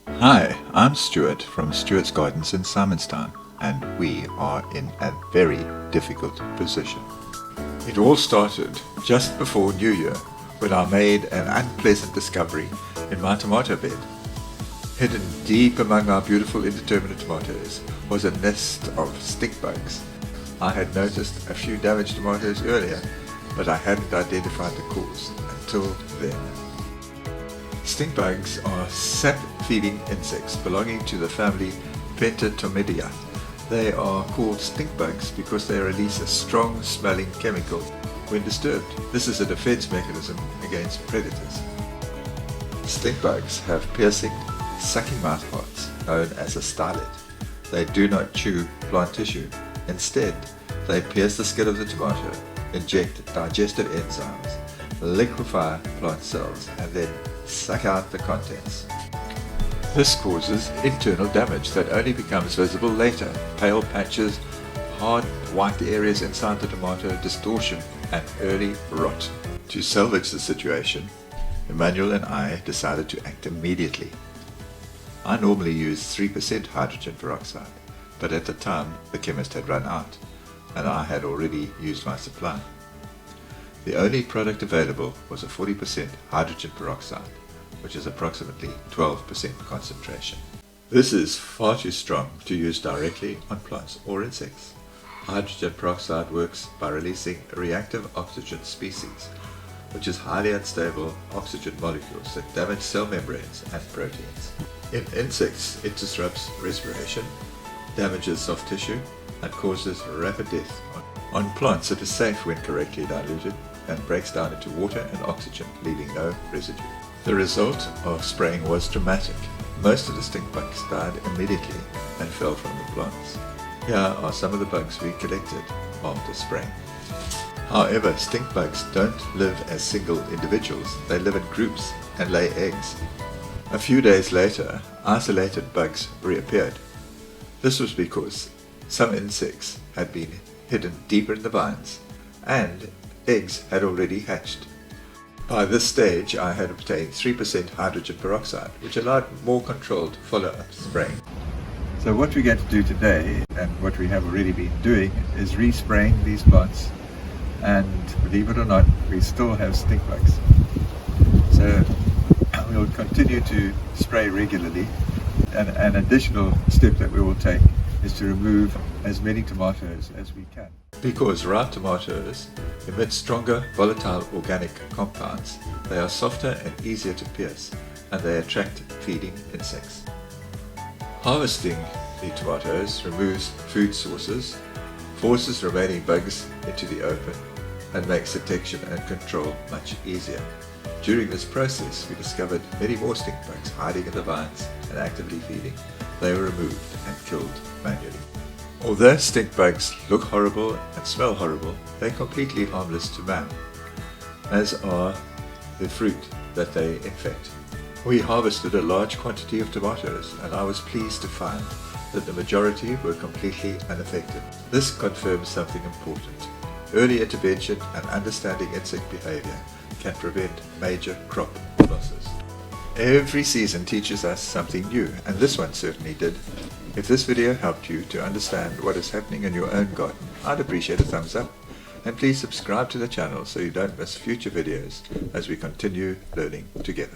Hi, I'm Stuart from Stuart's Gardens in Simonstown, and we are in a very difficult position. It all started just before New Year when I made an unpleasant discovery in my tomato bed. Hidden deep among our beautiful indeterminate tomatoes was a nest of stink bugs. I had noticed a few damaged tomatoes earlier, but I hadn't identified the cause until then. Stink bugs are sap-feeding insects belonging to the family Pentatomidia. They are called stink bugs because they release a strong-smelling chemical when disturbed. This is a defense mechanism against predators. Stink bugs have piercing, sucking mouthparts known as a stylet. They do not chew plant tissue. Instead, they pierce the skin of the tomato, inject digestive enzymes, liquefy plant cells, and then suck out the contents. This causes internal damage that only becomes visible later. Pale patches, hard white areas inside the tomato, distortion, and early rot. To salvage the situation, Emmanuel and I decided to act immediately. I normally use 3% hydrogen peroxide, but at the time the chemist had run out, and I had already used my supply. The only product available was a 40% hydrogen peroxide, which is approximately 12% concentration. This is far too strong to use directly on plants or insects. Hydrogen peroxide works by releasing reactive oxygen species, which is highly unstable oxygen molecules that damage cell membranes and proteins. In insects, it disrupts respiration, damages soft tissue, and causes rapid death. On plants, it is safe when correctly diluted and breaks down into water and oxygen, leaving no residue. The result of spraying was dramatic. Most of the stink bugs died immediately and fell from the plants. Here are some of the bugs we collected after spraying. However, stink bugs don't live as single individuals. They live in groups and lay eggs. A few days later, isolated bugs reappeared. This was because some insects had been hidden deeper in the vines, and eggs had already hatched. By this stage, I had obtained 3% hydrogen peroxide, which allowed more controlled follow-up spraying. So what we're going to do today, and what we have already been doing, is respraying these plants, and believe it or not, we still have stink bugs. So we'll continue to spray regularly, and an additional step that we will take is to remove as many tomatoes as we can. Because ripe tomatoes emit stronger volatile organic compounds, they are softer and easier to pierce, and they attract feeding insects. Harvesting the tomatoes removes food sources, forces remaining bugs into the open, and makes detection and control much easier. During this process, we discovered many more stink bugs hiding in the vines and actively feeding. They were removed and killed manually. Although stink bugs look horrible and smell horrible, they're completely harmless to man, as are the fruit that they infect. We harvested a large quantity of tomatoes, and I was pleased to find that the majority were completely unaffected. This confirms something important. Early intervention and understanding insect behavior can prevent major crop losses. Every season teaches us something new, and this one certainly did. If this video helped you to understand what is happening in your own garden, I'd appreciate a thumbs up, and please subscribe to the channel so you don't miss future videos as we continue learning together.